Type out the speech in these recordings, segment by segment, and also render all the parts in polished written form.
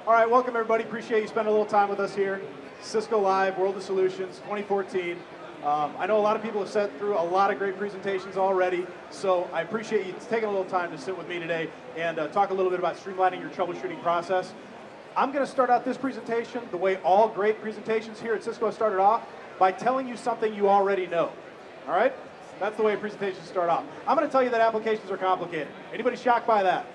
All right, welcome everybody. Appreciate you spending a little time with us here. Cisco Live, World of Solutions 2014. I know a lot of people have sat through a lot of great presentations already, so I appreciate you taking a little time to sit with me today and talk a little bit about streamlining your troubleshooting process. I'm going to start out this presentation the way all great presentations here at Cisco started off, by telling you something you already know. All right? That's the way presentations start off. I'm going to tell you that applications are complicated. Anybody shocked by that?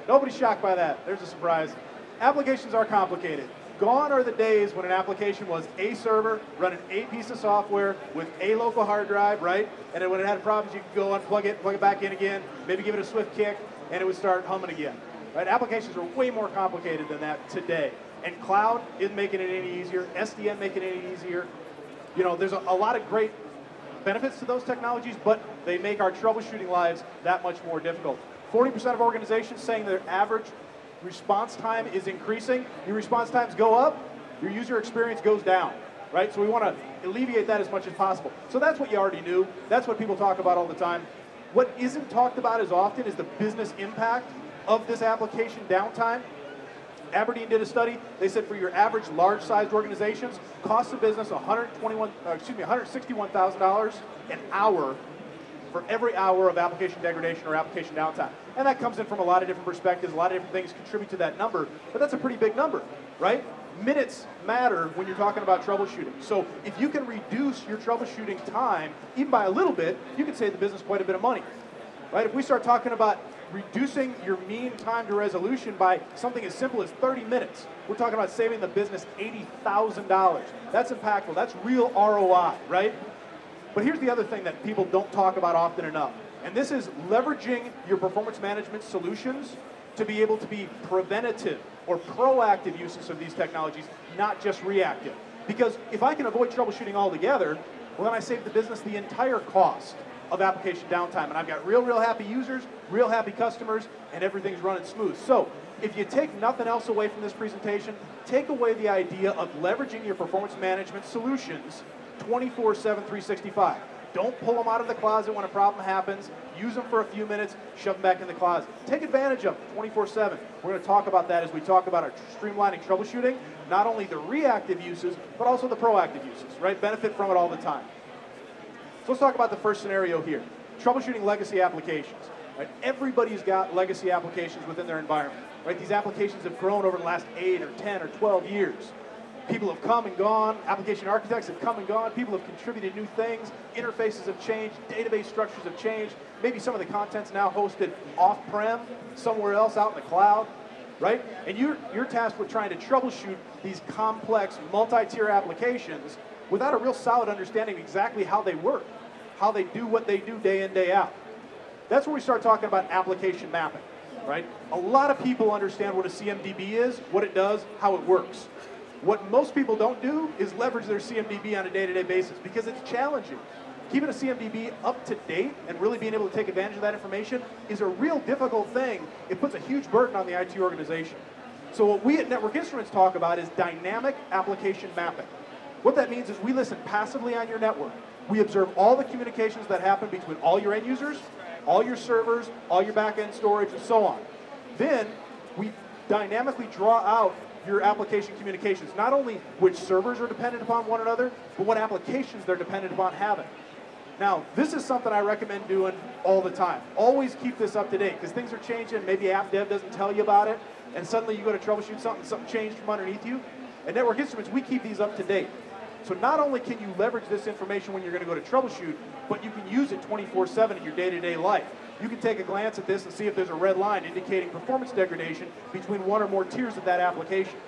Nobody's shocked by that. There's a surprise. Applications are complicated. Gone are the days when an application was a server running a piece of software with a local hard drive, right? And then when it had problems, you could go unplug it, plug it back in again, maybe give it a swift kick, and it would start humming again. Right? Applications are way more complicated than that today. And cloud isn't making it any easier. SDN making it any easier. You know, there's a lot of great benefits to those technologies, but they make our troubleshooting lives that much more difficult. 40% of organizations saying their average response time is increasing. Your response times go up, your user experience goes down, right? So we want to alleviate that as much as possible. So that's what you already knew. That's what people talk about all the time. What isn't talked about as often is the business impact of this application downtime. Aberdeen did a study. They said for your average large-sized organizations, cost of business $161,000 an hour for every hour of application degradation or application downtime. And that comes in from a lot of different perspectives. A lot of different things contribute to that number, but that's a pretty big number, right? Minutes matter when you're talking about troubleshooting. So if you can reduce your troubleshooting time, even by a little bit, you can save the business quite a bit of money, right? If we start talking about reducing your mean time to resolution by something as simple as 30 minutes, we're talking about saving the business $80,000. That's impactful. That's real ROI, right? But here's the other thing that people don't talk about often enough, and this is leveraging your performance management solutions to be able to be preventative or proactive uses of these technologies, not just reactive. Because if I can avoid troubleshooting altogether, well, then I save the business the entire cost of application downtime, and I've got real happy users, real happy customers, and everything's running smooth. So if you take nothing else away from this presentation, take away the idea of leveraging your performance management solutions 24/7, 365. Don't pull them out of the closet when a problem happens. Use them for a few minutes, shove them back in the closet. Take advantage of them 24/7. We're going to talk about that as we talk about our streamlining troubleshooting, not only the reactive uses, but also the proactive uses, right? Benefit from it all the time. So let's talk about the first scenario here. Troubleshooting legacy applications. Right? Everybody's got legacy applications within their environment. Right? These applications have grown over the last 8 or 10 or 12 years. People have come and gone, application architects have come and gone, people have contributed new things, interfaces have changed, database structures have changed, maybe some of the content's now hosted off-prem, somewhere else out in the cloud, right? And you're tasked with trying to troubleshoot these complex multi-tier applications without a real solid understanding of exactly how they work, how they do what they do day in, day out. That's where we start talking about application mapping, right? A lot of people understand what a CMDB is, what it does, how it works. What most people don't do is leverage their CMDB on a day-to-day basis because it's challenging. Keeping a CMDB up to date and really being able to take advantage of that information is a real difficult thing. It puts a huge burden on the IT organization. So what we at Network Instruments talk about is dynamic application mapping. What that means is we listen passively on your network. We observe all the communications that happen between all your end users, all your servers, all your back-end storage, and so on. Then we dynamically draw out your application communications, not only which servers are dependent upon one another, but what applications they're dependent upon having. Now, this is something I recommend doing all the time. Always keep this up to date, because things are changing, maybe app dev doesn't tell you about it, and suddenly you go to troubleshoot something changed from underneath you. At Network Instruments, we keep these up to date. So not only can you leverage this information when you're going to go to troubleshoot, but you can use it 24/7 in your day-to-day life. You can take a glance at this and see if there's a red line indicating performance degradation between one or more tiers of that application.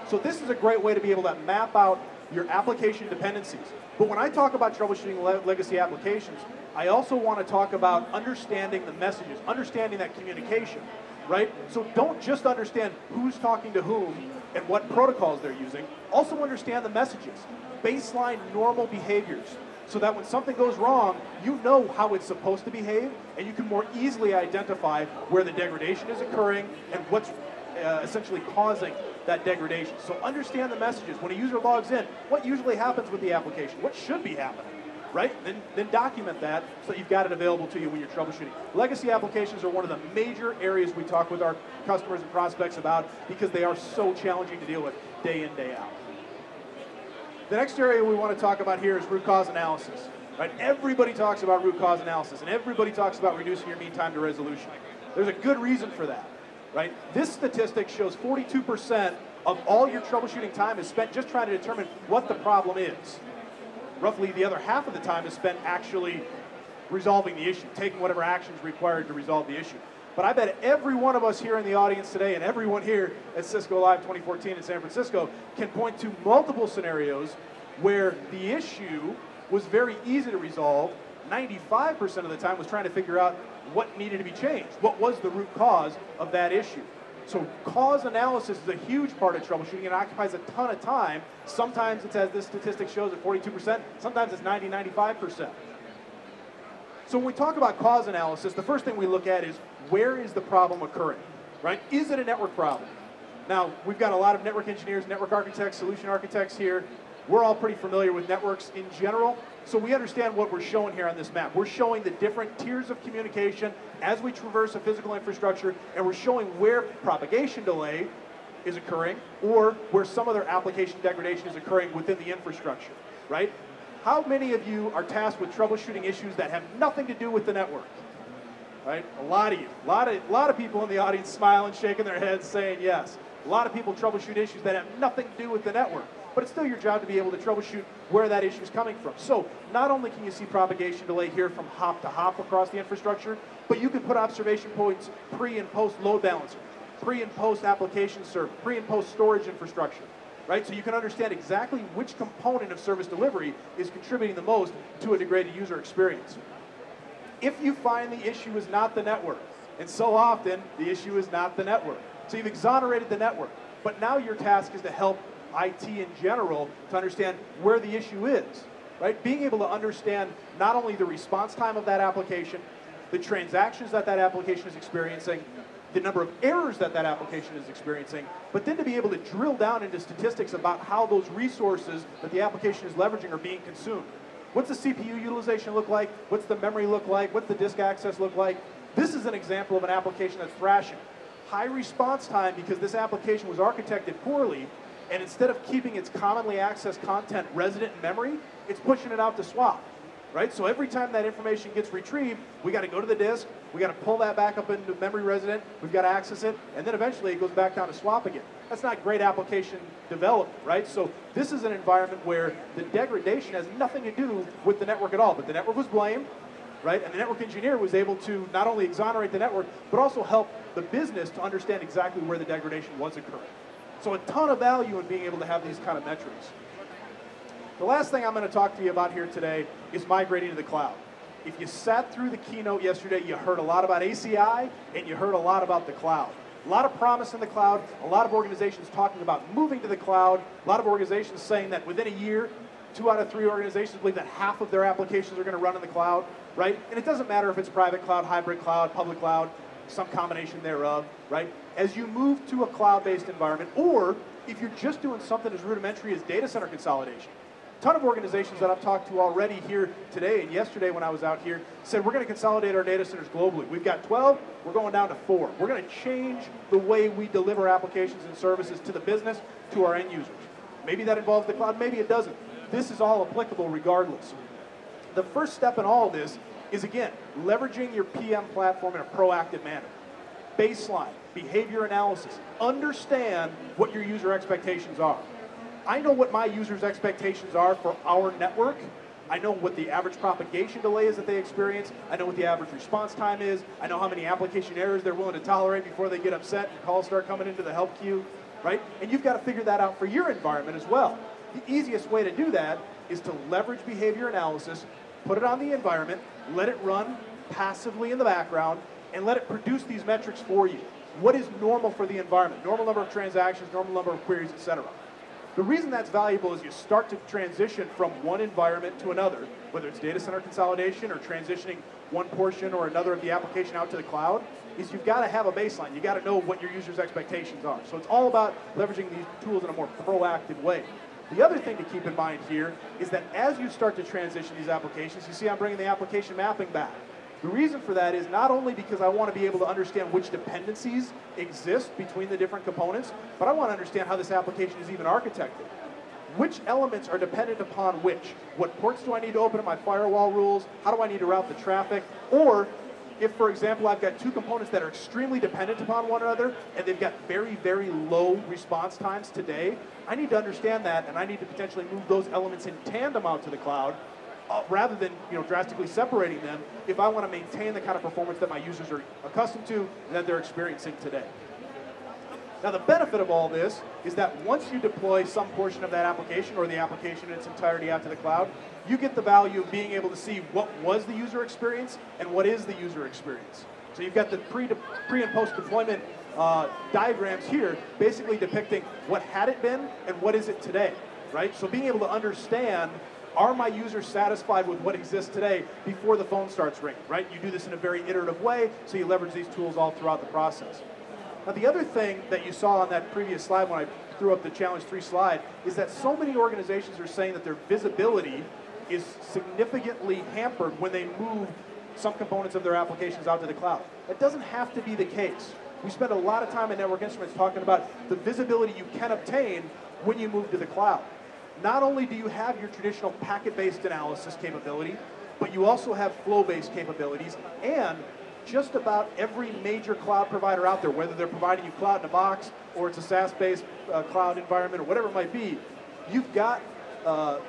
So this is a great way to be able to map out your application dependencies. But when I talk about troubleshooting legacy applications, I also want to talk about understanding the messages, understanding that communication, right? So don't just understand who's talking to whom and what protocols they're using. Also understand the messages, baseline normal behaviors, so that when something goes wrong, you know how it's supposed to behave, and you can more easily identify where the degradation is occurring and what's essentially causing that degradation. So understand the messages. When a user logs in, what usually happens with the application? What should be happening? right? Then document that so that you've got it available to you when you're troubleshooting. Legacy applications are one of the major areas we talk with our customers and prospects about because they are so challenging to deal with day in, day out. The next area we want to talk about here is root cause analysis. Right? Everybody talks about root cause analysis, and everybody talks about reducing your mean time to resolution. There's a good reason for that. Right? This statistic shows 42% of all your troubleshooting time is spent just trying to determine what the problem is. Roughly the other half of the time is spent actually resolving the issue, taking whatever actions required to resolve the issue. But I bet every one of us here in the audience today and everyone here at Cisco Live 2014 in San Francisco can point to multiple scenarios where the issue was very easy to resolve. 95% of the time was trying to figure out what needed to be changed. What was the root cause of that issue? So cause analysis is a huge part of troubleshooting. It occupies a ton of time. Sometimes it's, as this statistic shows, at 42%. Sometimes it's 90, 95%. So when we talk about cause analysis, the first thing we look at is where is the problem occurring, right? Is it a network problem? Now, we've got a lot of network engineers, network architects, solution architects here. We're all pretty familiar with networks in general, so we understand what we're showing here on this map. We're showing the different tiers of communication as we traverse a physical infrastructure, and we're showing where propagation delay is occurring or where some other application degradation is occurring within the infrastructure, right? How many of you are tasked with troubleshooting issues that have nothing to do with the network? Right? A lot of you. A lot of people in the audience smiling, shaking their heads, saying yes. A lot of people troubleshoot issues that have nothing to do with the network. But it's still your job to be able to troubleshoot where that issue is coming from. So not only can you see propagation delay here from hop to hop across the infrastructure, but you can put observation points pre and post load balancer, pre and post application server, pre and post storage infrastructure, right? So you can understand exactly which component of service delivery is contributing the most to a degraded user experience. If you find the issue is not the network, and so often the issue is not the network, so you've exonerated the network, but now your task is to help IT in general to understand where the issue is, right? Being able to understand not only the response time of that application, the transactions that that application is experiencing, the number of errors that that application is experiencing, but then to be able to drill down into statistics about how those resources that the application is leveraging are being consumed. What's the CPU utilization look like? What's the memory look like? What's the disk access look like? This is an example of an application that's thrashing. High response time because this application was architected poorly, and instead of keeping its commonly accessed content resident in memory, it's pushing it out to swap, right? So every time that information gets retrieved, we got to go to the disk, we got to pull that back up into memory resident, we've got to access it, and then eventually it goes back down to swap again. That's not great application development, right? So this is an environment where the degradation has nothing to do with the network at all, but the network was blamed, right? And the network engineer was able to not only exonerate the network, but also help the business to understand exactly where the degradation was occurring. So a ton of value in being able to have these kind of metrics. The last thing I'm going to talk to you about here today is migrating to the cloud. If you sat through the keynote yesterday, you heard a lot about ACI and you heard a lot about the cloud. A lot of promise in the cloud, a lot of organizations talking about moving to the cloud, a lot of organizations saying that within a year, 2 out of 3 organizations believe that half of their applications are going to run in the cloud, right? And it doesn't matter if it's private cloud, hybrid cloud, public cloud, some combination thereof, right? As you move to a cloud-based environment, or if you're just doing something as rudimentary as data center consolidation. A ton of organizations that I've talked to already here today and yesterday when I was out here said we're going to consolidate our data centers globally. We've got 12, we're going down to 4. We're going to change the way we deliver applications and services to the business, to our end users. Maybe that involves the cloud, maybe it doesn't. This is all applicable regardless. The first step in all of this is, again, leveraging your PM platform in a proactive manner. Baseline, behavior analysis. Understand what your user expectations are. I know what my users' expectations are for our network. I know what the average propagation delay is that they experience. I know what the average response time is. I know how many application errors they're willing to tolerate before they get upset and calls start coming into the help queue, right? And you've got to figure that out for your environment as well. The easiest way to do that is to leverage behavior analysis, put it on the environment, let it run passively in the background, and let it produce these metrics for you. What is normal for the environment? Normal number of transactions, normal number of queries, etc. The reason that's valuable is you start to transition from one environment to another, whether it's data center consolidation or transitioning one portion or another of the application out to the cloud, is you've got to have a baseline. You've got to know what your users' expectations are. So it's all about leveraging these tools in a more proactive way. The other thing to keep in mind here is that as you start to transition these applications, you see I'm bringing the application mapping back. The reason for that is not only because I want to be able to understand which dependencies exist between the different components, but I want to understand how this application is even architected. Which elements are dependent upon which? What ports do I need to open in my firewall rules? How do I need to route the traffic? Or if, for example, I've got two components that are extremely dependent upon one another and they've got very, very low response times today, I need to understand that and I need to potentially move those elements in tandem out to the cloud rather than drastically separating them if I want to maintain the kind of performance that my users are accustomed to and that they're experiencing today. Now the benefit of all this is that once you deploy some portion of that application or the application in its entirety out to the cloud, you get the value of being able to see what was the user experience and what is the user experience. So you've got the pre and post deployment diagrams here basically depicting what had it been and what is it today, right? So being able to understand, are my users satisfied with what exists today before the phone starts ringing, right? You do this in a very iterative way, so you leverage these tools all throughout the process. Now the other thing that you saw on that previous slide when I threw up the Challenge 3 slide is that so many organizations are saying that their visibility is significantly hampered when they move some components of their applications out to the cloud. That doesn't have to be the case. We spend a lot of time at Network Instruments talking about the visibility you can obtain when you move to the cloud. Not only do you have your traditional packet-based analysis capability, but you also have flow-based capabilities, and just about every major cloud provider out there, whether they're providing you cloud in a box or it's a SaaS-based cloud environment or whatever it might be, you've got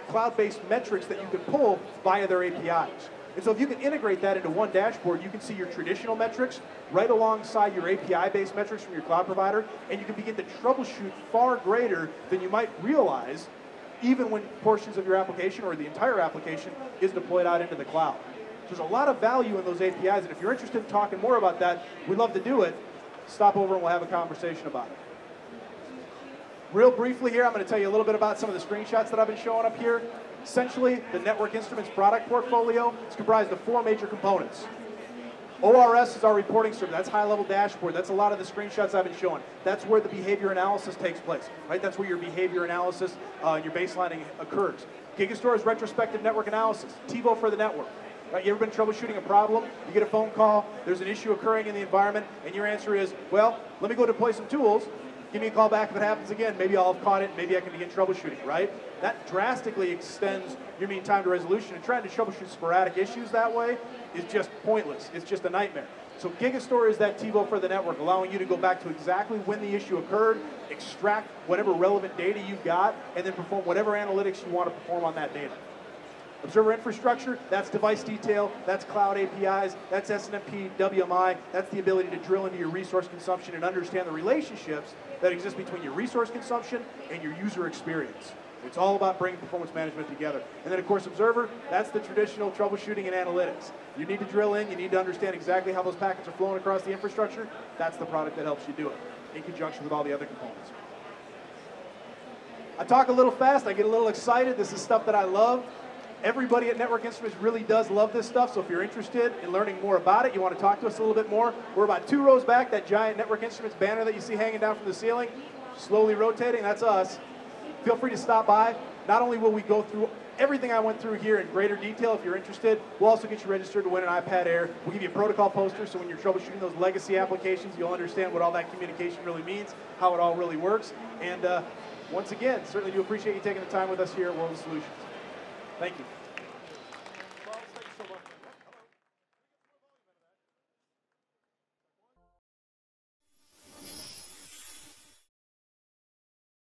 cloud-based metrics that you can pull via their APIs. And so if you can integrate that into one dashboard, you can see your traditional metrics right alongside your API-based metrics from your cloud provider, and you can begin to troubleshoot far greater than you might realize even when portions of your application or the entire application is deployed out into the cloud. So there's a lot of value in those APIs, and if you're interested in talking more about that, we'd love to do it. Stop over and we'll have a conversation about it. Real briefly here, I'm going to tell you a little bit about some of the screenshots that I've been showing up here. Essentially, the Network Instruments product portfolio is comprised of 4 major components. ORS is our reporting server. That's high-level dashboard. That's a lot of the screenshots I've been showing. That's where the behavior analysis takes place, right? That's where your behavior analysis and your baselining occurs. Gigastore is retrospective network analysis. TiVo for the network. Right? You ever been troubleshooting a problem? You get a phone call, there's an issue occurring in the environment, and your answer is, well, let me go deploy some tools. Give me a call back if it happens again. Maybe I'll have caught it. Maybe I can begin troubleshooting, right? That drastically extends your mean time to resolution, and trying to troubleshoot sporadic issues that way is just pointless. It's just a nightmare. So Gigastore is that TiVo for the network, allowing you to go back to exactly when the issue occurred, extract whatever relevant data you've got, and then perform whatever analytics you want to perform on that data. Observer infrastructure, that's device detail, that's cloud APIs, that's SNMP, WMI, that's the ability to drill into your resource consumption and understand the relationships that exist between your resource consumption and your user experience. It's all about bringing performance management together. And then, of course, Observer, that's the traditional troubleshooting and analytics. You need to drill in, you need to understand exactly how those packets are flowing across the infrastructure. That's the product that helps you do it, in conjunction with all the other components. I talk a little fast, I get a little excited. This is stuff that I love. Everybody at Network Instruments really does love this stuff, so if you're interested in learning more about it, you want to talk to us a little bit more, we're about 2 rows back, that giant Network Instruments banner that you see hanging down from the ceiling, slowly rotating, that's us. Feel free to stop by. Not only will we go through everything I went through here in greater detail if you're interested, we'll also get you registered to win an iPad Air. We'll give you a protocol poster, so when you're troubleshooting those legacy applications, you'll understand what all that communication really means, how it all really works. And once again, certainly do appreciate you taking the time with us here at World of Solutions. Thank you.